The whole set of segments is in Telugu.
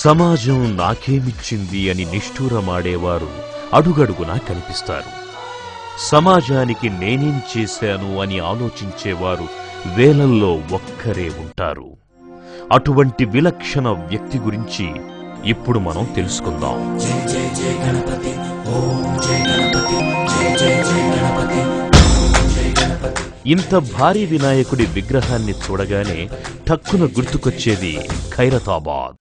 సమాజం నాకేమిచ్చింది అని నిష్ఠూరమాడేవారు అడుగడుగునా కనిపిస్తారు. సమాజానికి నేనేం చేశాను అని ఆలోచించేవారు వేలల్లో ఒక్కరే ఉంటారు. అటువంటి విలక్షణ వ్యక్తి గురించి ఇప్పుడు మనం తెలుసుకుందాం. ఇంత భారీ వినాయకుడి విగ్రహాన్ని చూడగానే ఠక్కున గుర్తుకొచ్చేది ఖైరతాబాద్.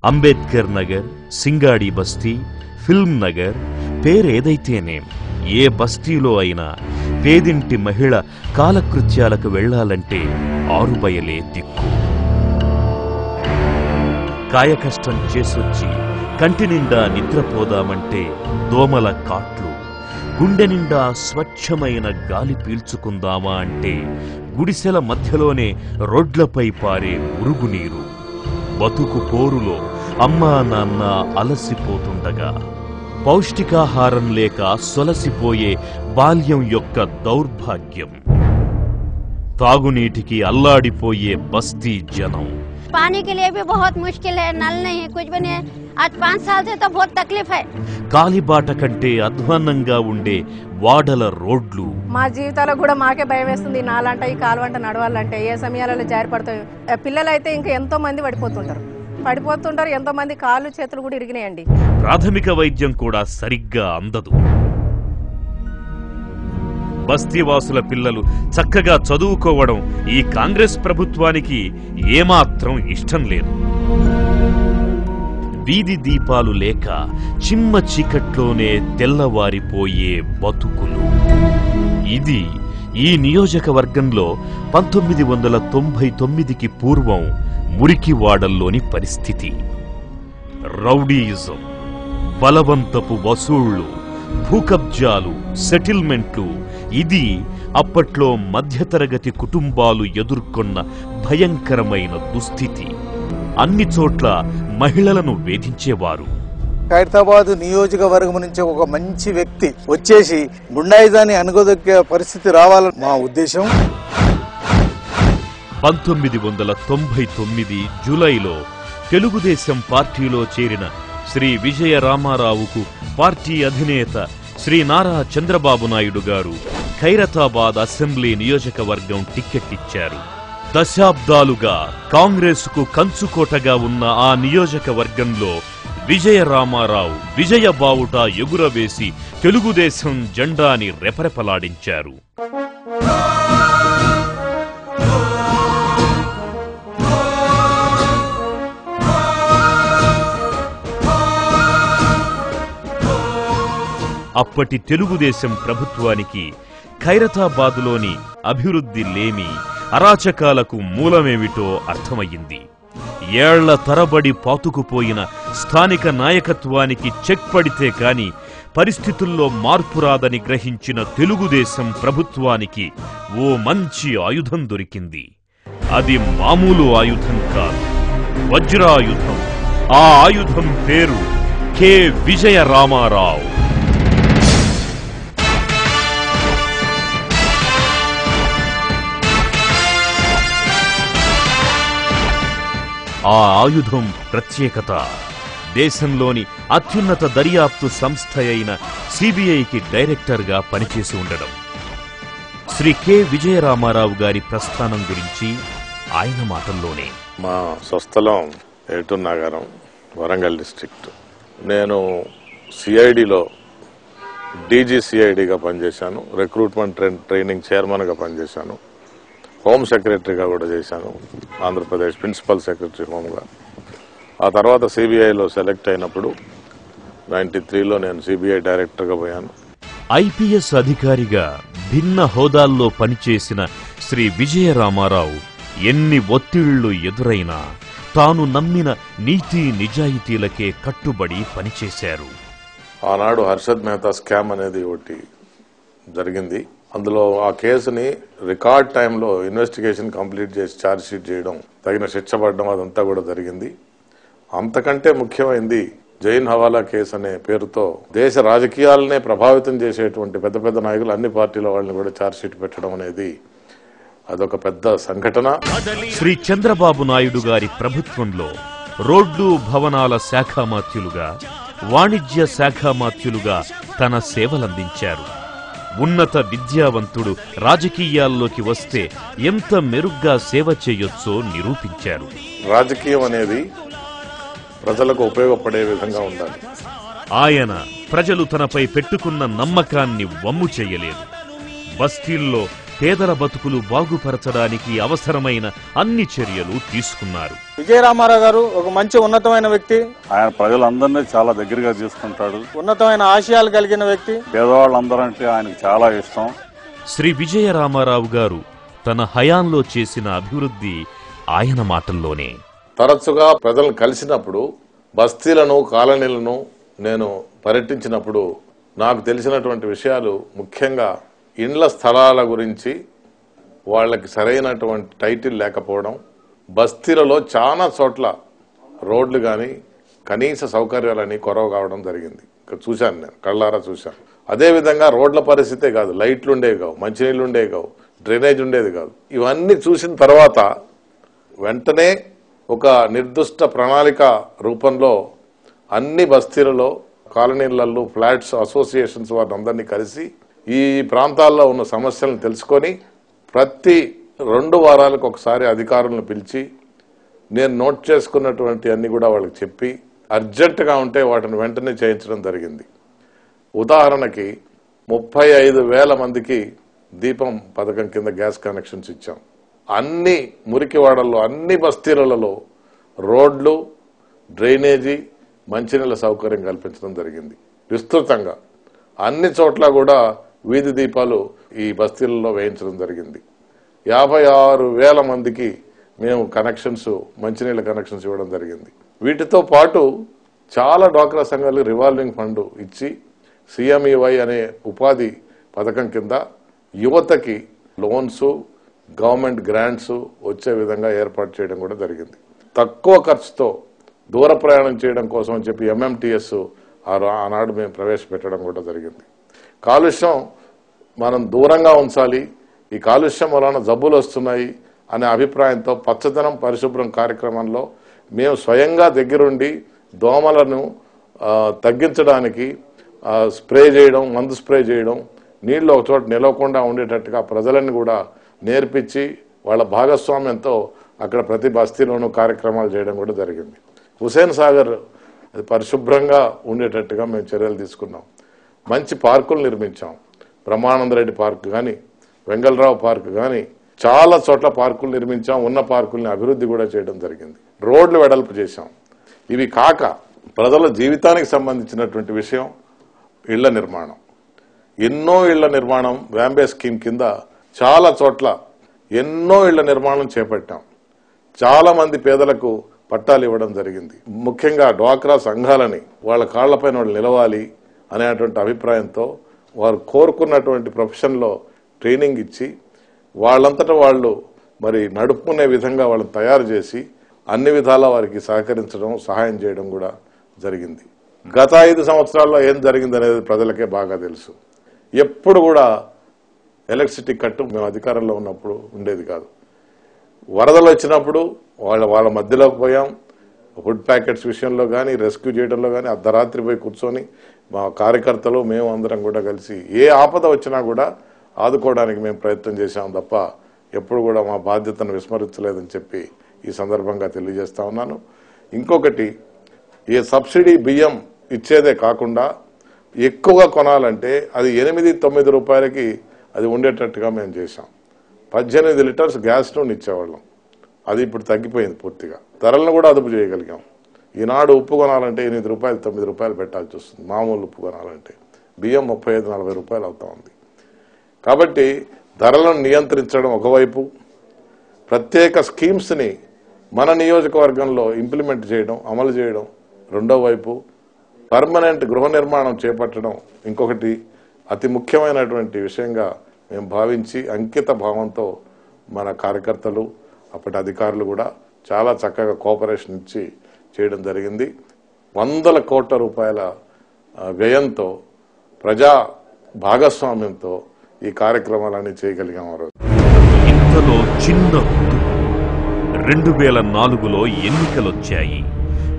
అంబేద్కర్ నగర్, సింగాడి బస్తీ, ఫిల్మ్ నగర్ పేరేదైతేనేం ఏ బస్తీలో అయినా పేదింటి మహిళ కాలకృత్యాలకు వెళ్లాలంటే ఆరుబయలే దిక్కు. కాయకష్టం చేసొచ్చి కంటి నిండా నిద్రపోదామంటే దోమల కాట్లు, గుండె నిండా స్వచ్ఛమైన గాలి పీల్చుకుందామా అంటే గుడిసెల మధ్యలోనే రోడ్లపై పారే మురుగునీరు. బతుకు పోరులో అమ్మా నాన్న అలసిపోతుండగా, పౌష్టికాహారం లేక సొలసిపోయే బాల్యం యొక్క దౌర్భాగ్యం, తాగునీటికి అల్లాడిపోయే బస్తీ జనం. पानी के लिए भी बहुत मुश्किल है, नल नहीं है, कुछ भी नहीं है. आज 5 साल से तो बहुत तकलीफ है. కాలిబాట కంటే అధ్వాన్నంగా ఉండే వాడల రోడ్లు. మా జీవితాల్లో కూడా మాకే భయం వేస్తుంది. నాలంట ఈ కాలువంట నడవాలంటే ఏ సమయాలలో జారిపడతాయి. పిల్లలైతే ఇంకా ఎంతో మంది పడిపోతుంటారు. ఎంతో మంది కాళ్ళు చేతులు కూడా ఇరిగినాయండి. ప్రాథమిక వైద్యం కూడా సరిగ్గా అందదు. బస్తీవాసుల పిల్లలు చక్కగా చదువుకోవడం ఈ కాంగ్రెస్ ప్రభుత్వానికి ఏమాత్రం ఇష్టం లేదు. వీధి దీపాలు లేక చిమ్మ చీకట్లోనే తెల్లవారిపోయే బతుకులు. ఇది ఈ నియోజకవర్గంలో 1999కి పూర్వం మురికివాడల్లోని పరిస్థితి. రౌడీయిజం, బలవంతపు వసూళ్లు, భూకబ్జాలు, సెటిల్మెంట్లు. ఇది అప్పట్లో మధ్యతరగతి కుటుంబాలు ఎదుర్కొన్న భయంకరమైన దుస్థితి. అన్ని చోట్ల మహిళలను వేధించేవారు. ఖైరతాబాద్ నియోజకవర్గం నుంచి ఒక మంచి వ్యక్తి వచ్చేసి గుండాయిజాన్ని అనుగదొక్కే పరిస్థితి రావాలని మా ఉద్దేశం. 1999 జూలైలో తెలుగుదేశం పార్టీలో చేరిన శ్రీ విజయ రామారావుకు పార్టీ అధినేత శ్రీ నారా చంద్రబాబు నాయుడు గారు ఖైరతాబాద్ అసెంబ్లీ నియోజకవర్గం టిక్కెట్ ఇచ్చారు. దశాబ్దాలుగా కాంగ్రెసుకు కంచుకోటగా ఉన్న ఆ నియోజకవర్గంలో విజయ రామారావు విజయ బావుట ఎగురవేసి తెలుగుదేశం జెండాని రెపరెపలాడించారు. అప్పటి తెలుగుదేశం ప్రభుత్వానికి ఖైరతాబాదులోని అభివృద్ధి లేమి, అరాచకాలకు మూలమేమిటో అర్థమయ్యింది. ఏళ్ల తరబడి పాతుకుపోయిన స్థానిక నాయకత్వానికి చెక్ పడితే కాని పరిస్థితుల్లో మార్పు రాదని గ్రహించిన తెలుగుదేశం ప్రభుత్వానికి ఓ మంచి ఆయుధం దొరికింది. అది మామూలు ఆయుధం కాదు, వజ్రాయుధం. ఆ ఆయుధం పేరు కె విజయ రామారావు. ఆ ఆయుధం ప్రత్యేకత దేశంలోని అత్యున్నత దర్యాప్తు సంస్థ అయిన సిబిఐకి డైరెక్టర్గా పనిచేసి ఉండడం. శ్రీ కె విజయరామారావు గారి ప్రస్థానం గురించి ఆయన మాటల్లోనే. మా స్వస్థలం ఏటూరు నాగారం, వరంగల్ డిస్ట్రిక్ట్. నేను సిఐడిలో డీజీసీఐడిగా పనిచేశాను, రిక్రూట్మెంట్ ట్రైనింగ్ చైర్మన్గా పనిచేశాను, హోమ్ సెక్రటరీగా కూడా చేశాను, ఆంధ్రప్రదేశ్ ప్రిన్సిపల్ సెక్రటరీ హోమ్గా. ఆ తర్వాత సిబిఐలో సెలెక్ట్ అయినప్పుడు 93లో నేను సిబిఐ డైరెక్టర్గా పోయాను. ఐపీఎస్ అధికారిగా భిన్న హోదాల్లో పనిచేసిన శ్రీ విజయరామారావు ఎన్ని ఒత్తిళ్లు ఎదురైనా తాను నమ్మిన నీతి నిజాయితీలకే కట్టుబడి పనిచేశారు. ఆనాడు హర్షద్ మెహతా స్కామ్ అనేది ఒకటి జరిగింది. అందులో ఆ కేసుని రికార్డ్ టైంలో ఇన్వెస్టిగేషన్ కంప్లీట్ చేసి ఛార్జ్ షీట్ చేయడం, తగిన శిక్ష పడడం, అదంతా కూడా జరిగింది. అంతకంటే ముఖ్యమైనది జైన్ హవాలా కేసు అనే పేరుతో దేశ రాజకీయాలనే ప్రభావితం చేసేటువంటి పెద్ద పెద్ద నాయకులు అన్ని పార్టీల వాళ్ళని కూడా ఛార్జ్షీట్ పెట్టడం అనేది అదొక పెద్ద సంఘటన. శ్రీ చంద్రబాబు నాయుడు గారి ప్రభుత్వంలో రోడ్లు భవనాల శాఖామాత్యులుగా, వాణిజ్య శాఖామాత్యులుగా తన సేవలందించారు. ఉన్నత విద్యావంతుడు రాజకీయాల్లోకి వస్తే ఎంత మెరుగ్గా సేవ చేయొచ్చో నిరూపించారు. రాజకీయం అనేది ప్రజలకు ఉపయోగపడే విధంగా ఉండాలి. ఆయన ప్రజలు తనపై పెట్టుకున్న నమ్మకాన్ని వమ్ము చేయలేదు. బస్తీల్లో పేదల బతుకులు బాగుపరచడానికి అవసరమైన అన్ని చర్యలు తీసుకున్నారు. విజయరామారావు గారు ఒక మంచి ఉన్నతమైన వ్యక్తి. ఆయన ప్రజలందరినీ చాలా దగ్గరగా తీసుకుంటాడు. ఉన్నతమైన ఆశయాలు కలిగిన వ్యక్తి. పేదవాళ్ళందరంటే ఆయనకు చాలా ఇష్టం. శ్రీ విజయరామారావు గారు తన హయాంలో చేసిన అభివృద్ధి ఆయన మాటల్లోనే. తరచుగా ప్రజలను కలిసినప్పుడు, బస్తీలను కాలనీలను నేను పర్యటించినప్పుడు నాకు తెలిసినటువంటి విషయాలు ముఖ్యంగా ఇండ్ల స్థలాల గురించి వాళ్ళకి సరైనటువంటి టైటిల్ లేకపోవడం, బస్తీలలో చాలా చోట్ల రోడ్లు కానీ కనీస సౌకర్యాలని కొరవ కావడం జరిగింది. ఇక్కడ చూశాను, నేను కళ్ళారా చూశాను. అదేవిధంగా రోడ్ల పరిస్థితే కాదు, లైట్లు ఉండేవి కావు, మంచినీళ్ళు ఉండేవి కావు, డ్రైనేజ్ ఉండేది కాదు. ఇవన్నీ చూసిన తర్వాత వెంటనే ఒక నిర్దిష్ట ప్రణాళిక రూపంలో అన్ని బస్తీలలో, కాలనీలలో, ఫ్లాట్స్ అసోసియేషన్స్ వారిని అందరినీ కలిసి ఈ ప్రాంతాల్లో ఉన్న సమస్యలను తెలుసుకొని ప్రతి 2 వారాలకు ఒకసారి అధికారులను పిలిచి నేను నోట్ చేసుకున్నటువంటి అన్ని కూడా వాళ్ళకి చెప్పి అర్జెంటుగా ఉంటే వాటిని వెంటనే చేయించడం జరిగింది. ఉదాహరణకి 35,000 మందికి దీపం పథకం కింద గ్యాస్ కనెక్షన్స్ ఇచ్చాం. అన్ని మురికివాడల్లో, అన్ని బస్తీలలో రోడ్లు, డ్రైనేజీ, మంచినీళ్ళ సౌకర్యం కల్పించడం జరిగింది. విస్తృతంగా అన్ని చోట్ల కూడా వీధి దీపాలు ఈ బస్తీలలో వేయించడం జరిగింది. 56,000 మందికి మేము కనెక్షన్స్, మంచినీళ్ళ కనెక్షన్స్ ఇవ్వడం జరిగింది. వీటితో పాటు చాలా డ్వాక్రా సంఘాలు రివాల్వింగ్ ఫండ్ ఇచ్చి CMEY అనే ఉపాధి పథకం కింద యువతకి లోన్స్, గవర్నమెంట్ గ్రాంట్స్ వచ్చే విధంగా ఏర్పాటు చేయడం కూడా జరిగింది. తక్కువ ఖర్చుతో దూర ప్రయాణం చేయడం కోసం అని చెప్పి MMTS ఆనాడు మేము ప్రవేశపెట్టడం కూడా జరిగింది. కాలుష్యం మనం దూరంగా ఉంచాలి, ఈ కాలుష్యం వలన జబ్బులు వస్తున్నాయి అనే అభిప్రాయంతో పచ్చదనం పరిశుభ్రం కార్యక్రమంలో మేము స్వయంగా దగ్గరుండి దోమలను తగ్గించడానికి స్ప్రే చేయడం, మందు స్ప్రే చేయడం, నీళ్లు ఒక చోట నిలవకుండా ఉండేటట్టుగా ప్రజలను కూడా నేర్పించి వాళ్ళ భాగస్వామ్యంతో అక్కడ ప్రతి బస్తీలోనూ కార్యక్రమాలు చేయడం కూడా జరిగింది. హుసేన్ సాగర్ పరిశుభ్రంగా ఉండేటట్టుగా మేము చర్యలు తీసుకున్నాం. మంచి పార్కులు నిర్మించాం. బ్రహ్మానందరెడ్డి పార్క్ కానీ, వెంగళరావు పార్క్ కానీ చాలా చోట్ల పార్కులు నిర్మించాం. ఉన్న పార్కుల్ని అభివృద్ధి కూడా చేయడం జరిగింది. రోడ్లు వెడల్పు చేశాం. ఇవి కాక ప్రజల జీవితానికి సంబంధించినటువంటి విషయం ఇళ్ల నిర్మాణం. ఎన్నో ఇళ్ల నిర్మాణం వ్యాంబే స్కీమ్ కింద చాలా చోట్ల ఎన్నో ఇళ్ల నిర్మాణం చేపట్టాం. చాలా మంది పేదలకు పట్టాలు ఇవ్వడం జరిగింది. ముఖ్యంగా డ్వాక్రా సంఘాలని వాళ్ళ కాళ్లపైన వాళ్ళు నిలవాలి అనేటువంటి అభిప్రాయంతో వారు కోరుకున్నటువంటి ప్రొఫెషన్లో ట్రైనింగ్ ఇచ్చి వాళ్ళంతటా వాళ్ళు మరి నడుపుకునే విధంగా వాళ్ళని తయారు చేసి అన్ని విధాలా వారికి సహకరించడం, సహాయం చేయడం కూడా జరిగింది. గత 5 సంవత్సరాల్లో ఏం జరిగింది అనేది ప్రజలకే బాగా తెలుసు. ఎప్పుడు కూడా ఎలక్ట్రిసిటీ కట్టు మేము అధికారంలో ఉన్నప్పుడు ఉండేది కాదు. వరదలు వచ్చినప్పుడు వాళ్ళ మధ్యలోకి పోయాం. ఫుడ్ ప్యాకెట్స్ విషయంలో కానీ, రెస్క్యూ చేయడంలో కానీ అర్ధరాత్రి పోయి కూర్చొని మా కార్యకర్తలు మేము అందరం కూడా కలిసి ఏ ఆపద వచ్చినా కూడా ఆదుకోవడానికి మేము ప్రయత్నం చేశాం తప్ప ఎప్పుడు కూడా మా బాధ్యతను విస్మరించలేదని చెప్పి ఈ సందర్భంగా తెలియజేస్తా ఉన్నాను. ఇంకొకటి, ఏ సబ్సిడీ బియ్యం ఇచ్చేదే కాకుండా ఎక్కువగా కొనాలంటే అది 8-9 రూపాయలకి అది ఉండేటట్టుగా మేము చేశాం. 18 లీటర్స్ గ్యాస్ నూనె ఇచ్చేవాళ్ళం. అది ఇప్పుడు తగ్గిపోయింది పూర్తిగా. ధరలను కూడా అదుపు చేయగలిగాం. ఈనాడు ఉప్పు కొనాలంటే 8 రూపాయలు 9 రూపాయలు పెట్టాల్సి వస్తుంది. మామూలు ఉప్పు కొనాలంటే బియ్యం 35-40 రూపాయలు అవుతా ఉంది. కాబట్టి ధరలను నియంత్రించడం ఒకవైపు, ప్రత్యేక స్కీమ్స్ని మన నియోజకవర్గంలో ఇంప్లిమెంట్ చేయడం, అమలు చేయడం రెండో వైపు, పర్మనెంట్ గృహ నిర్మాణం చేపట్టడం ఇంకొకటి అతి ముఖ్యమైనటువంటి విషయంగా మేము భావించి అంకిత భావంతో మన కార్యకర్తలు, అప్పటి అధికారులు కూడా చాలా చక్కగా కోఆపరేషన్ ఇచ్చి చేయడం జరిగింది. వందల కోట్ల రూపాయల వ్యయంతో ప్రజా భాగస్వామ్యంతో ఈ కార్యక్రమాలన్నీ చేయగలిగాం. ఆ రోజు ఇంతలో చిన్న 2004లో ఎన్నికలొచ్చాయి.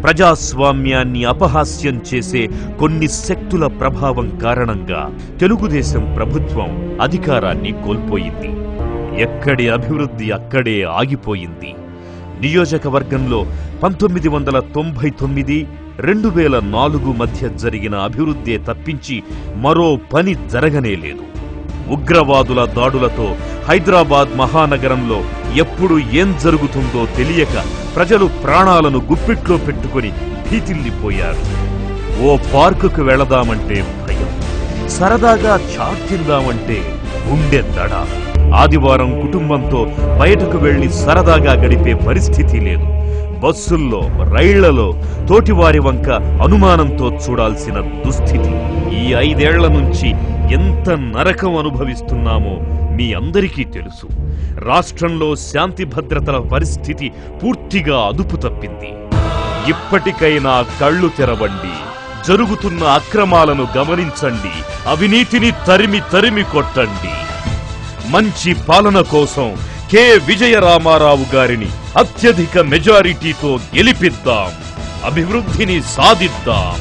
ప్రజాస్వామ్యాన్ని అపహాస్యం చేసే కొన్ని శక్తుల ప్రభావం కారణంగా తెలుగుదేశం ప్రభుత్వం అధికారాన్ని కోల్పోయింది. ఎక్కడి అభివృద్ధి అక్కడే ఆగిపోయింది. నియోజకవర్గంలో 1999, 2004 మధ్య జరిగిన అభివృద్ధే తప్పించి మరో పని జరగనేలేదు. ఉగ్రవాదుల దాడులతో హైదరాబాద్ మహానగరంలో ఎప్పుడు ఏం జరుగుతుందో తెలియక ప్రజలు ప్రాణాలను గుప్పిట్లో పెట్టుకుని భీతిల్లిపోయారు. ఓ పార్కుకు వెళదామంటే భయం, సరదాగా చాట్ తిందామంటే గుండె దడ. ఆదివారం కుటుంబంతో బయటకు వెళ్లి సరదాగా గడిపే పరిస్థితి లేదు. బస్సుల్లో, రైళ్లలో తోటివారి వంక అనుమానంతో చూడాల్సిన దుస్థితి. ఈ 5 ఏళ్ల నుంచి ఎంత నరకం అనుభవిస్తున్నామో మీ అందరికీ తెలుసు. రాష్ట్రంలో శాంతి భద్రతల పరిస్థితి పూర్తిగా అదుపు తప్పింది. ఇప్పటికైనా కళ్ళు తెరవండి, జరుగుతున్న అక్రమాలను గమనించండి, అవినీతిని తరిమి తరిమి కొట్టండి. మంచి పాలన కోసం కె విజయరామారావు గారిని అత్యధిక మెజారిటీతో గెలిపిద్దాం, అభివృద్ధిని సాధిద్దాం.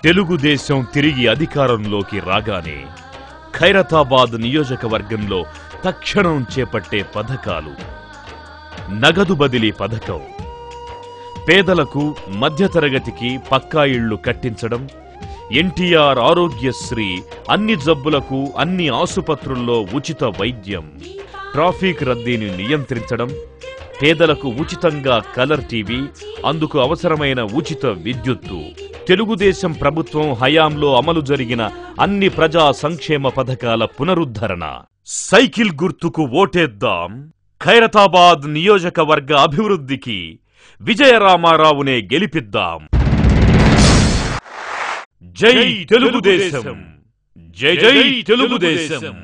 తెలుగుదేశం తిరిగి అధికారంలోకి రాగానే ఖైరతాబాద్ నియోజకవర్గంలో తక్షణం చేపట్టే పథకాలు: నగదు బదిలీ పథకం, పేదలకు మధ్యతరగతికి పక్కా ఇళ్లు కట్టించడం, ఎన్టీఆర్ ఆరోగ్యశ్రీ, అన్ని జబ్బులకు అన్ని ఆసుపత్రుల్లో ఉచిత వైద్యం, ట్రాఫిక్ రద్దీని నియంత్రించడం, పేదలకు ఉచితంగా కలర్ టీవీ, అందుకు అవసరమైన ఉచిత విద్యుత్తు. తెలుగుదేశం ప్రభుత్వం హయాంలో అమలు జరిగిన అన్ని ప్రజా సంక్షేమ పథకాల పునరుద్ధరణ. సైకిల్ గుర్తుకు ఓటేద్దాం. ఖైరతాబాద్ నియోజకవర్గ అభివృద్ధికి విజయరామారావునే గెలిపిద్దాం. జై తెలుగుదేశం, జై జై తెలుగుదేశం.